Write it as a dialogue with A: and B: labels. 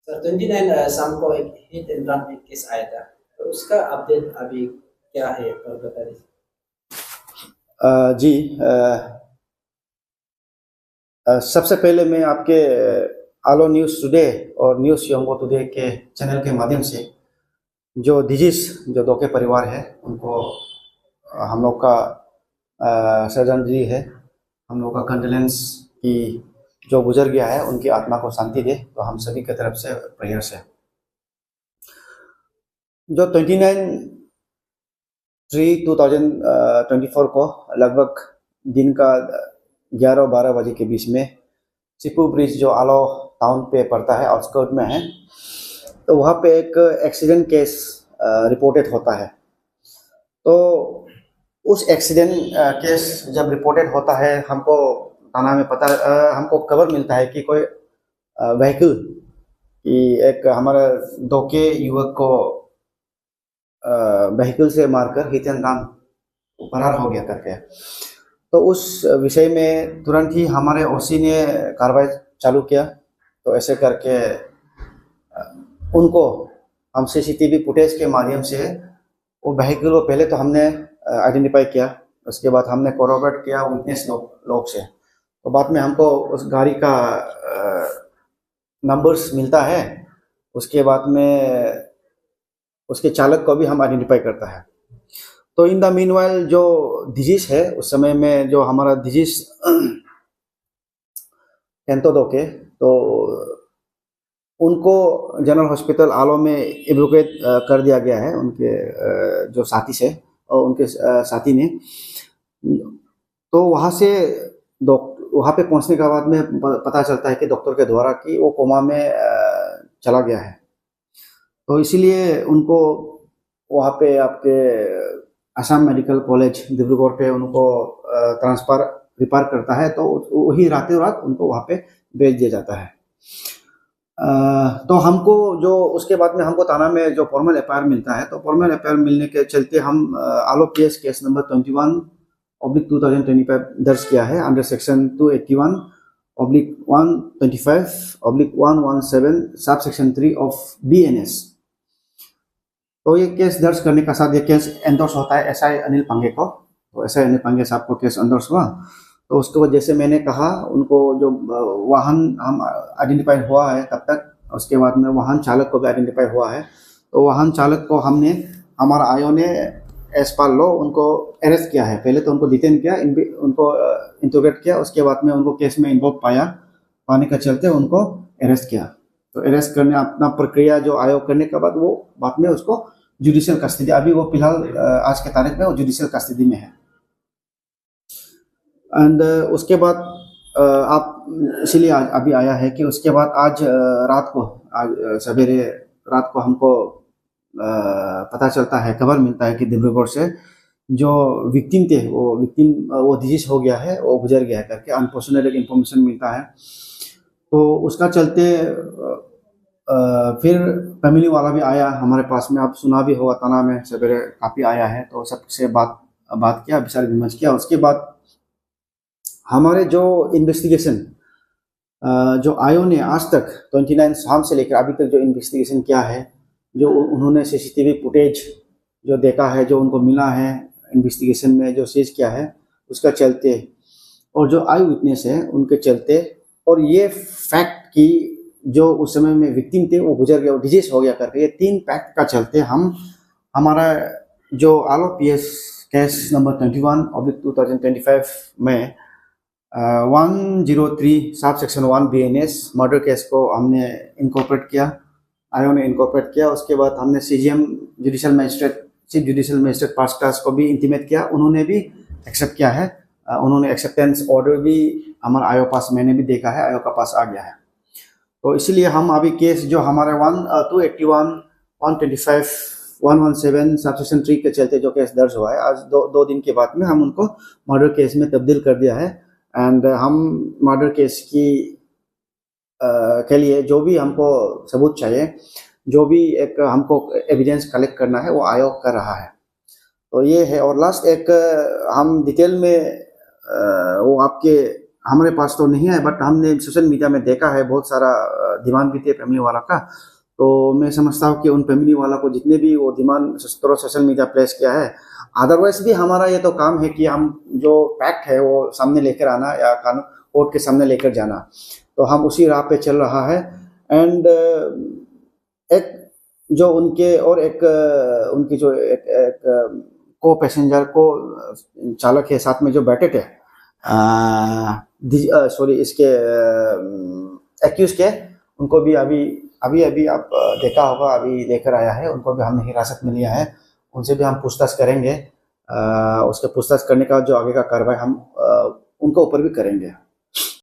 A: Sir 29 शाम को एक हिट एंड रन एक केस आया था, तो उसका अपडेट अभी क्या है और बता दीजिए।
B: जी, सबसे पहले मैं आपके आलो न्यूज़ टुडे और न्यूज़ योंगो टुडे के चैनल के माध्यम से जो डिजीज जो दो के परिवार है उनको हम लोग का श्रद्धांजलि है, हम लोग का कंडोलेंस की जो गुजर गया है उनकी आत्मा को शांति दे, तो हम सभी की तरफ से प्रेयर्स है। जो 29/3/2024 को लगभग दिन का 11-12 बजे के बीच में सिपू ब्रिज जो आलो टाउन पे पड़ता है, आउटस्कर्ट में है, तो वहाँ पे एक एक्सीडेंट केस रिपोर्टेड होता है। तो उस एक्सीडेंट केस जब रिपोर्टेड होता है, हमको थाना में हमको खबर मिलता है कि कोई व्हीकल कि एक हमारे दो के युवक को व्हीकल से मारकर हिट एंड रन फरार हो गया करके। तो उस विषय में तुरंत ही हमारे ओसी ने कार्रवाई चालू किया। तो ऐसे करके उनको हम सीसीटीवी फुटेज के माध्यम से वो व्हीकल को पहले तो हमने आइडेंटिफाई किया, उसके बाद हमने कोरोबरेट किया विटनेस लोग से। तो बाद में हमको उस गाड़ी का नंबर्स मिलता है, उसके बाद में उसके चालक को भी हम आइडेंटिफाई करता है। तो इन द मीनवाइल जो डिजीज है उस समय में जो हमारा डिजीज टेंतो दो के, तो उनको जनरल हॉस्पिटल आलो में एवोकेट कर दिया गया है उनके जो साथी से और उनके साथी ने। तो वहाँ से वहाँ पे पहुँचने के बाद में पता चलता है कि डॉक्टर के द्वारा कि वो कोमा में चला गया है। तो इसीलिए उनको वहाँ पे आपके असम मेडिकल कॉलेज डिब्रूगढ़ पे उनको रिफर करता है, तो वही रातों रात उनको वहाँ पे भेज दिया जाता है। तो हमको जो उसके बाद में हमको थाना में जो फॉर्मल एफआईआर मिलता है, तो फॉर्मल एफआईआर मिलने के चलते हम आलो पीएस केस नंबर 21/2025 दर्ज किया है under section 281/125/117 sub section 3 of BNS। तो ये केस दर्ज करने का साथ ये केस एंडोर्स होता है एसआई अनिल पांगे को। तो एसआई अनिल पांगे साहब को केस एंडोर्स हुआ। तो उसके बाद जैसे मैंने कहा उनको जो वाहन हम आइडेंटिफाई हुआ है तब तक, उसके बाद में वाहन चालक को भी आइडेंटिफाई हुआ है। तो वाहन चालक को हमने हमारा आयो ने एज पर लॉ उनको अरेस्ट किया है। पहले तो उनको डिटेन किया, उनको इंटरोगेट किया, उसके बाद में उनको केस में इन्वॉल्व पाने का चलते उनको अरेस्ट किया। तो अरेस्ट करने अपना प्रक्रिया जो आयोग करने के बाद वो बाद में उसको जुडिशियल कस्टडी, अभी वो फिलहाल आज के तारीख में वो जुडिशियल कस्टडी में है। एंड उसके बाद आप इसीलिए अभी आया है कि उसके बाद आज सवेरे रात को हमको पता चलता है, खबर मिलता है कि डिब्रूगढ़ से जो विक्टिम थे वो डिजीज हो गया है, वो गुजर गया है करके अनफॉर्चुनेट इन्फॉर्मेशन मिलता है। तो उसका चलते फिर फैमिली वाला भी आया हमारे पास में, आप सुना भी होगा थाना में सवेरे काफ़ी आया है। तो सबसे बात किया, विचार विमर्श किया। उसके बाद हमारे जो इन्वेस्टिगेशन जो आयो ने आज तक 29 शाम से लेकर अभी तक जो इन्वेस्टिगेशन किया है, जो उन्होंने सीसीटीवी फुटेज जो देखा है, जो उनको मिला है इन्वेस्टिगेशन में जो सीज किया है उसका चलते, और जो आई विटनेस है उनके चलते, और ये फैक्ट कि जो उस समय में विक्टिम थे वो गुजर गया, वो डिजीज हो गया करके, ये 3 फैक्ट का चलते हम हमारा जो आलो पीएस केस नंबर 21/2025 में 103 sub section 1 BNS murder case को हमने इनकॉर्पोरेट किया, आयोग ने इनकॉर्पोरेट किया। उसके बाद हमने CGM chief judicial magistrate first class को भी इंटीमेट किया, उन्होंने भी एक्सेप्ट किया है। उन्होंने एक्सेप्टेंस ऑर्डर भी हमारे आयोग पास मैंने भी देखा है, आयोग का पास आ गया है। तो इसलिए हम अभी केस जो हमारे 281, 125, 117 सबसेक्शन 3 के चलते जो केस दर्ज हुआ है, आज दो दिन के बाद में हम उनको मर्डर केस में तब्दील कर दिया है। एंड हम मर्डर केस के लिए जो भी हमको सबूत चाहिए, जो भी एक हमको एविडेंस कलेक्ट करना है, वो आयोग कर रहा है। तो ये है। और लास्ट एक हम डिटेल में वो आपके हमारे पास तो नहीं है, बट हमने सोशल मीडिया में देखा है बहुत सारा डिमांड भी थे फैमिली वाला का। तो मैं समझता हूँ कि उन फैमिली वाला को जितने भी वो डिमांड सोशल मीडिया प्लेस किया है, अदरवाइज भी हमारा ये तो काम है कि हम जो फैक्ट है वो सामने लेकर आना या कानून कोर्ट के सामने लेकर जाना। तो हम उसी राह पे चल रहा है। एंड एक जो उनके और एक उनकी जो एक को पैसेंजर को चालक है साथ में जो बैठे थे, सॉरी इसके एक्यूज के, उनको भी अभी अभी अभी आप देखा होगा, अभी लेकर आया है, उनको भी हमने हिरासत में लिया है। उनसे भी हम पूछताछ करेंगे। उसके पूछताछ करने का जो आगे का कार्रवाई हम उनके ऊपर भी करेंगे।